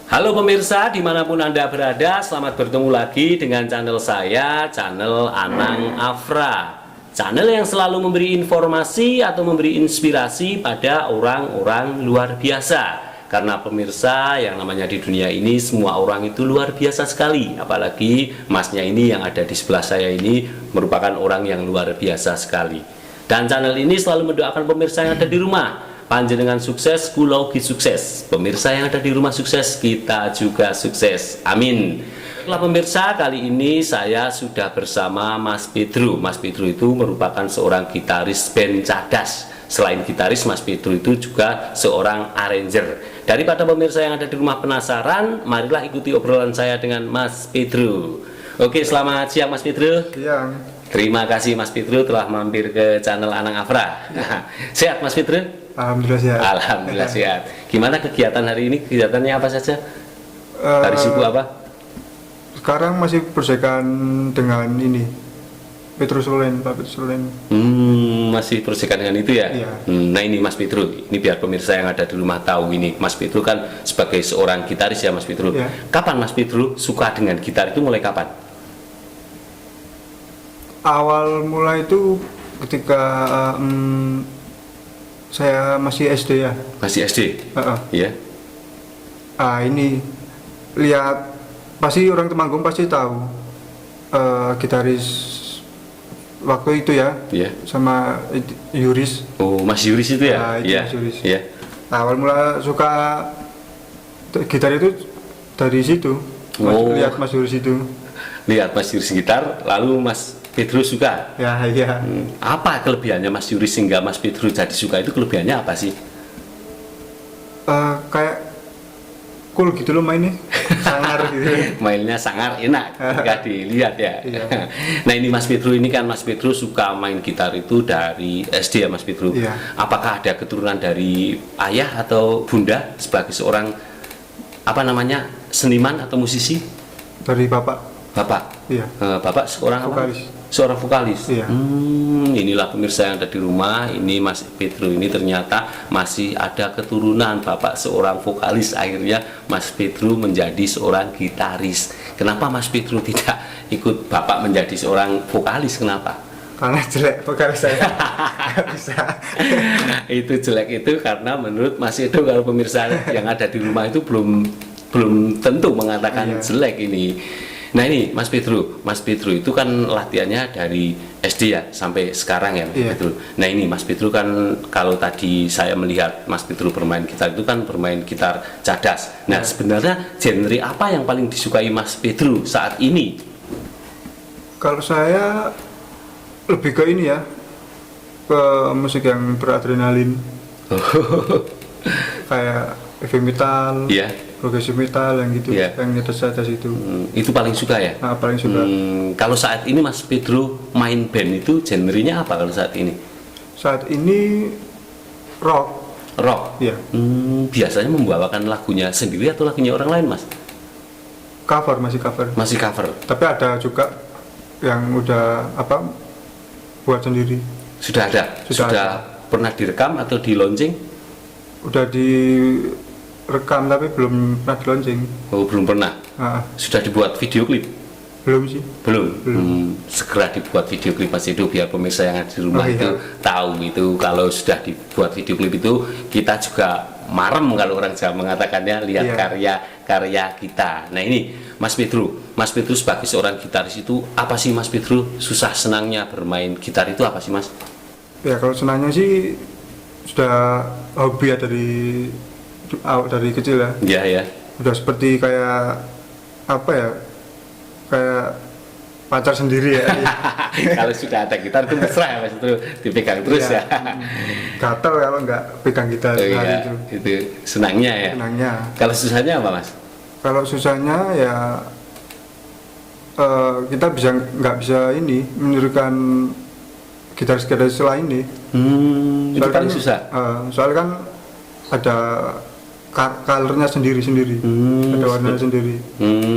Halo pemirsa, dimanapun Anda berada, selamat bertemu lagi dengan channel saya, channel Anang Afra. Channel yang selalu memberi informasi atau memberi inspirasi pada orang-orang luar biasa. Karena pemirsa, yang namanya di dunia ini, semua orang itu luar biasa sekali. Apalagi masnya ini yang ada di sebelah saya ini merupakan orang yang luar biasa sekali. Dan channel ini selalu mendoakan pemirsa yang ada di rumah, panjenengan sukses, kula ugi sukses. Pemirsa yang ada di rumah sukses, kita juga sukses. Amin. Baiklah pemirsa, kali ini saya sudah bersama Mas Pedro. Mas Pedro itu merupakan seorang gitaris band Cadas. Selain gitaris, Mas Pedro itu juga seorang arranger. Daripada pemirsa yang ada di rumah penasaran, marilah ikuti obrolan saya dengan Mas Pedro. Oke, selamat siang Mas Pedro. Siang. Terima kasih Mas Pedro telah mampir ke channel Anang Afra. Sehat Mas Pedro? Alhamdulillah sehat. Alhamdulillah sehat. Gimana kegiatan hari ini? Kegiatannya apa saja? Hari sibuk apa? Sekarang masih bersekan dengan ini Petrosolen, Pak Petrosolen. Masih persikan dengan itu ya? Iya. Nah ini Mas Pedro, ini biar pemirsa yang ada di rumah tahu ini. Mas Pedro kan sebagai seorang gitaris ya Mas Pedro. Iya. Kapan Mas Pedro suka dengan gitar itu mulai kapan? Awal mulai itu ketika saya masih SD ya. Masih SD? Iya. Ini lihat pasti orang Temanggung pasti tahu gitaris waktu itu ya. Iya. Sama Yuris. Oh, Mas Yuris itu ya? Iya. Mas Yuris. Iya. Awal mula suka gitar itu dari situ. Lihat Mas Yuris itu. Lihat Mas Yuris gitar, lalu Mas Pedro suka? Ya, iya. Apa kelebihannya Mas Yuris sehingga Mas Pedro jadi suka, itu kelebihannya apa sih? Kayak cool gitu loh mainnya, sangar gitu. Mainnya sangar, enak ketika dilihat ya. Iya. Nah ini Mas Pedro ini kan Mas Pedro suka main gitar itu dari SD ya Mas Pedro. Iya. Apakah ada keturunan dari ayah atau bunda sebagai seorang apa namanya seniman atau musisi? Dari bapak. Bapak. Iya. Bapak seorang vokalis. Apa? Seorang vokalis. Iya. Inilah pemirsa yang ada di rumah. Ini Mas Pedro ini ternyata masih ada keturunan bapak seorang vokalis. Akhirnya Mas Pedro menjadi seorang gitaris. Kenapa Mas Pedro tidak ikut bapak menjadi seorang vokalis? Kenapa? Karena jelek vokalis saya. Nggak bisa. Itu jelek itu karena menurut Mas Pedro, kalau pemirsa yang ada di rumah itu belum tentu mengatakan Iya. jelek ini. Nah ini Mas Pedro itu kan latihannya dari SD ya sampai sekarang ya Mas Iya. Pedro. Nah ini Mas Pedro kan kalau tadi saya melihat Mas Pedro bermain gitar itu kan bermain gitar Cadas. Nah sebenarnya genre apa yang paling disukai Mas Pedro saat ini? Kalau saya lebih ke ini ya, ke musik yang beradrenalin. Kayak heavy metal, Iya. progressive metal yang gitu, Iya. yang atas itu. Itu paling suka ya? Paling suka. Kalau saat ini Mas Pedro main band itu genrenya apa kalau saat ini? Saat ini rock. Rock. Iya. Biasanya membawakan lagunya sendiri atau lagunya orang lain Mas? Cover, masih cover. Masih cover. Tapi ada juga yang udah buat sendiri. Sudah ada. Sudah ada. Pernah direkam atau di launching? Udah direkam tapi belum pernah di launching. Oh, belum pernah. Sudah dibuat video klip? Belum sih. Belum. Segera dibuat video klip Mas itu biar pemirsa yang ada di rumah itu tahu itu kalau sudah dibuat video klip itu kita juga marem kalau orang Jawa mengatakannya, lihat karya kita. Nah ini Mas Pedro sebagai seorang gitaris itu apa sih Mas Pedro susah senangnya bermain gitar itu apa sih Mas? Ya kalau senangnya sih sudah hobi ya dari kecil ya. Iya ya. Udah seperti kayak apa ya? Kayak pacar sendiri ya. Kalau sudah ada gitar itu mesra ya Mas itu dipegang terus ya. Gatel kalau nggak pegang gitar hari itu senangnya ya. Senangnya. Kalau susahnya apa Mas? Kalau susahnya ya kita nggak bisa ini menirukan gitaris-gitaris lain nih. Itu paling susah. Soalnya kan ada colornya sendiri-sendiri, ada warnanya sendiri.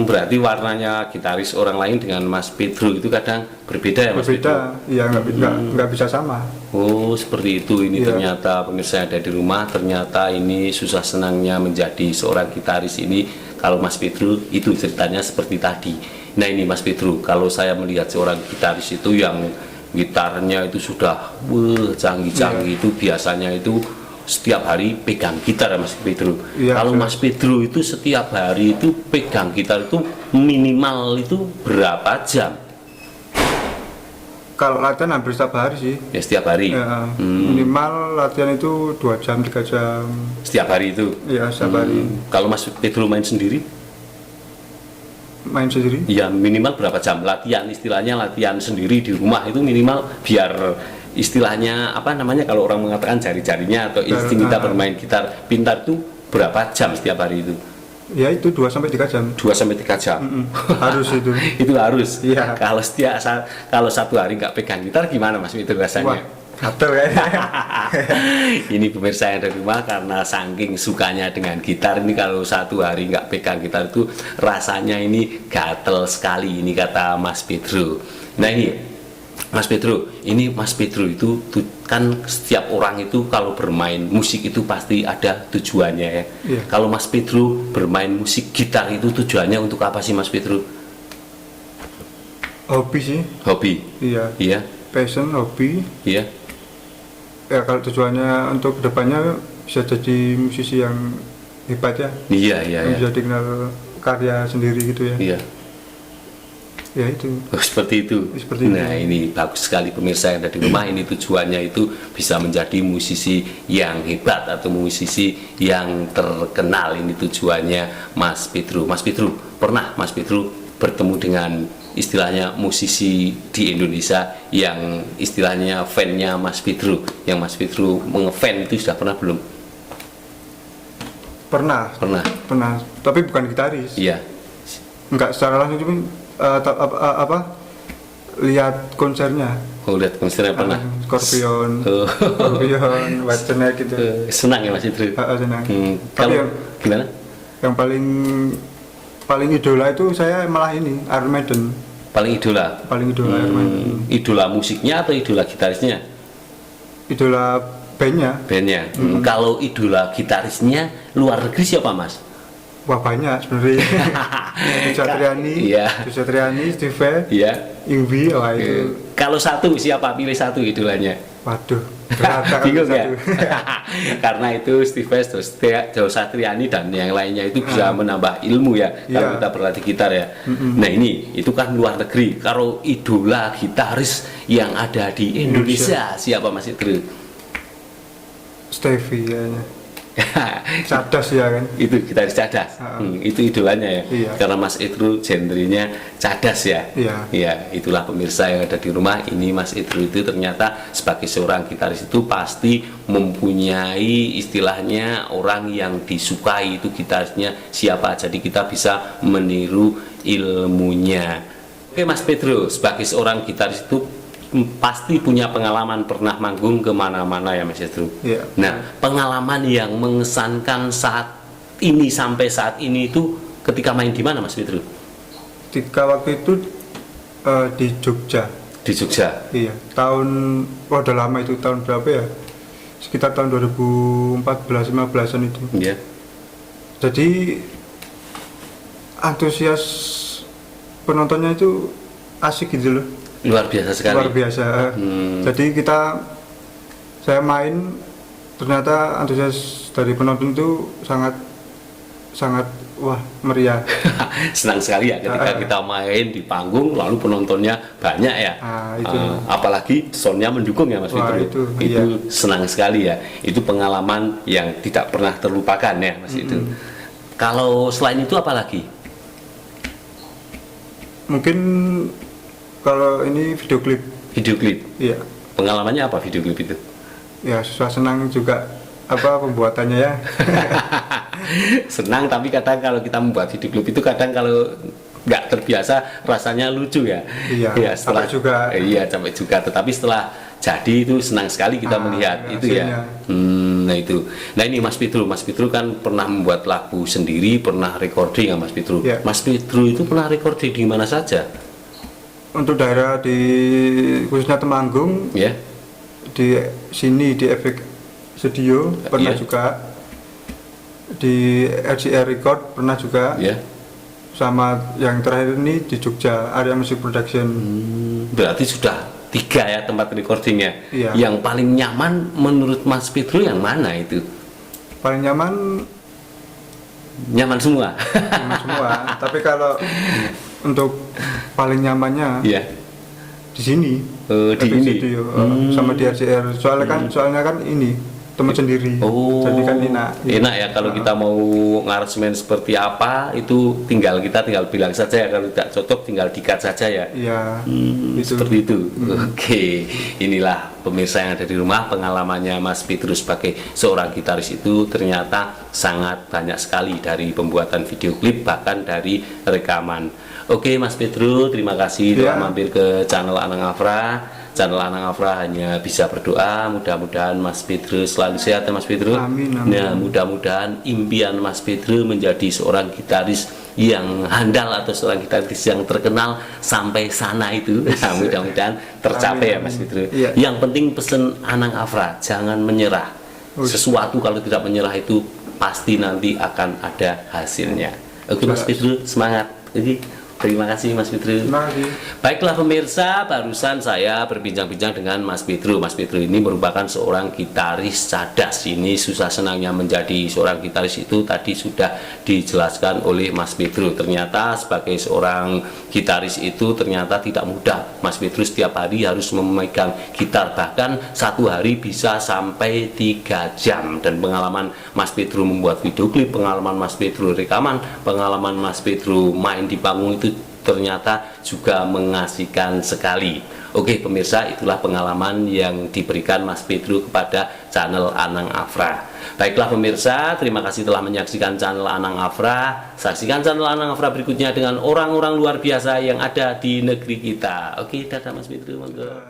Berarti warnanya gitaris orang lain dengan Mas Pedro itu kadang berbeda ya Mas Pedro? Berbeda, iya nggak bisa sama. Oh seperti itu. Ini Iya. ternyata pemirsa yang ada di rumah, ternyata ini susah senangnya menjadi seorang gitaris ini. Kalau Mas Pedro itu ceritanya seperti tadi. Nah ini Mas Pedro, kalau saya melihat seorang gitaris itu yang gitarnya itu sudah canggih-canggih, itu biasanya itu setiap hari pegang gitar ya Mas Pedro. Iya, Kalau jelas. Mas Pedro itu setiap hari itu pegang gitar itu minimal itu berapa jam? Kalau latihan hampir setiap hari sih. Ya setiap hari. Ya, minimal latihan itu 2 jam 3 jam. Setiap hari itu. Ya setiap hari Kalau Mas Pedro main sendiri, main sendiri. ya minimal berapa jam latihan? Istilahnya latihan sendiri di rumah itu minimal biar istilahnya apa namanya kalau orang mengatakan jari-jarinya atau insting kita bermain gitar pintar itu berapa jam setiap hari itu? Ya itu 2 sampai 3 jam. 2 sampai 3 jam. Harus itu. Itu harus. Iya. Kalau satu hari nggak pegang gitar gimana Mas itu Wah, rasanya? gatel kayaknya. Ini pemirsa yang dari rumah karena saking sukanya dengan gitar ini kalau satu hari nggak pegang gitar itu rasanya ini gatel sekali ini kata Mas Pedro. Nah ini Mas Pedro, ini Mas Pedro itu kan setiap orang itu kalau bermain musik itu pasti ada tujuannya ya. Iya. Kalau Mas Pedro bermain musik gitar itu tujuannya untuk apa sih Mas Pedro? Hobi sih. Hobi. Iya. Iya. Passion, hobi. Iya. Ya kalau tujuannya untuk kedepannya bisa jadi musisi yang hebat ya. Iya, iya, Yang iya. bisa dikenal karya sendiri gitu ya. Iya. Ya itu. Oh, seperti itu. Seperti Nah, itu. ini bagus sekali pemirsa yang ada di rumah. Ini tujuannya itu bisa menjadi musisi yang hebat atau musisi yang terkenal. Ini tujuannya Mas Pedro. Mas Pedro, pernah Mas Pedro bertemu dengan istilahnya musisi di Indonesia yang istilahnya fan-nya Mas Pedro, yang Mas Pedro mengefan itu sudah pernah belum? Pernah. Pernah. Tapi bukan gitaris. Iya. Enggak secara langsung cuma lihat konsernya. Oh, lihat konsernya pernah. Scorpion, Oh. Scorpion, Whitesnake gitu. Senang ya Mas Pedro? Senang. Hmm, Tapi kalau yang, gimana? yang paling idola itu saya malah ini Iron Maiden. Paling idola. Paling idola Iron Maiden. Idola musiknya atau idola gitarisnya? Idola bandnya. Bandnya. Kalau idola gitarisnya luar negeri siapa Mas? Wah banyak sebenarnya. Joshua Triani, Iya. Joshua Triani, Steve, Iya. Ingvi, wah itu. Kalau satu siapa? Pilih satu idolanya. Waduh, berat kalau Bingung ya? satu. Karena itu Steve Joshua Triani dan yang lainnya itu bisa menambah ilmu ya kalau Iya. kita berlatih gitar ya. Nah ini itu kan luar negeri. Kalau idola gitaris yang ada di Indonesia siapa Mas Idril? Stevie kayaknya. Cadas ya kan. Itu gitaris cadas. Itu idolanya ya. Iya. Karena Mas Idrul genrenya cadas ya. Iya. Iya, itulah pemirsa yang ada di rumah. Ini Mas Idrul itu ternyata sebagai seorang gitaris itu pasti mempunyai istilahnya orang yang disukai itu gitarisnya siapa. Jadi kita bisa meniru ilmunya. Oke Mas Pedro, sebagai seorang gitaris itu pasti punya pengalaman pernah manggung kemana-mana ya Mas Pedro. Iya. Nah, pengalaman yang mengesankan saat ini sampai saat ini itu ketika main di mana Mas Pedro? Ketika waktu itu di Jogja. Di Jogja. Iya, udah lama itu, tahun berapa ya? Sekitar tahun 2014-15an itu. Iya. Jadi antusias penontonnya itu asik gitu loh. Luar biasa sekali. Luar biasa. Jadi saya main, ternyata antusias dari penonton itu sangat wah meriah. Senang sekali ya ketika kita main di panggung lalu penontonnya banyak ya. Itu. Apalagi soundnya mendukung ya Mas Wah, Fitru. itu, iya. Senang sekali ya. Itu pengalaman yang tidak pernah terlupakan ya Mas itu. Kalau selain itu apa lagi? Mungkin kalau ini video klip, Video klip. iya, Pengalamannya apa video klip itu? ya susah senang juga pembuatannya ya. Senang tapi kadang kalau kita membuat video klip itu kadang kalau nggak terbiasa rasanya lucu ya. Iya, Ya, setelah capek juga. Iya, capek juga. Tetapi setelah jadi itu senang sekali kita melihat itu ya. hasilnya. Nah itu. Nah ini Mas Fitru kan pernah membuat lagu sendiri, pernah recording ya Mas Fitru. Ya. Mas Fitru itu pernah recording di mana saja? Untuk daerah di khususnya Temanggung, Ya. di sini di Efek Studio pernah Iya. juga, di RCR Record pernah juga, Ya. sama yang terakhir ini di Jogja Area Music Production. Berarti sudah 3 ya tempat recordingnya. Iya. Yang paling nyaman menurut Mas Fitru yang mana itu? Paling nyaman Nyaman semua. semua, tapi kalau untuk paling nyamannya Iya. di sini, Di Efek ini. Studio, sama di RCR. Soalnya kan ini teman sendiri, Oh, jadi kan enak. enak ya kalau kita mau ngaransemen seperti apa itu tinggal bilang saja ya, kalau tidak cocok tinggal dikat saja ya. Iya, itu. Seperti itu. Oke, inilah pemirsa yang ada di rumah, pengalamannya Mas Fitru sebagai seorang gitaris itu ternyata sangat banyak sekali, dari pembuatan video klip bahkan dari rekaman. Oke Mas Fitru, terima kasih telah Ya. mampir ke channel Anang Afra. Channel Anang Afra hanya bisa berdoa mudah-mudahan Mas Fitru selalu sehat ya Mas Fitru. Amin, amin. Nah, mudah-mudahan impian Mas Fitru menjadi seorang gitaris yang handal atau seorang gitaris yang terkenal sampai sana itu nah, mudah-mudahan tercapai. Amin, ya Mas amin. Fitru. Iya. Yang penting pesen Anang Afra, jangan menyerah. Sesuatu kalau tidak menyerah itu pasti nanti akan ada hasilnya. Oke Mas Fitru, semangat. Oke. Terima kasih Mas Fitru. Terima kasih. Baiklah pemirsa, barusan saya berbincang-bincang dengan Mas Fitru. Mas Fitru ini merupakan seorang gitaris cadas. Ini susah senangnya menjadi seorang gitaris itu tadi sudah dijelaskan oleh Mas Fitru. Ternyata sebagai seorang gitaris itu ternyata tidak mudah. Mas Fitru setiap hari harus memegang gitar, bahkan satu hari bisa sampai 3 jam. Dan pengalaman Mas Fitru membuat video klip, pengalaman Mas Fitru rekaman, pengalaman Mas Fitru main di panggung itu ternyata juga mengasihkan sekali. Oke pemirsa, itulah pengalaman yang diberikan Mas Fitru kepada channel Anang Afra. Baiklah pemirsa, terima kasih telah menyaksikan channel Anang Afra. Saksikan channel Anang Afra berikutnya dengan orang-orang luar biasa yang ada di negeri kita. Oke, dadah Mas Fitru, monggo.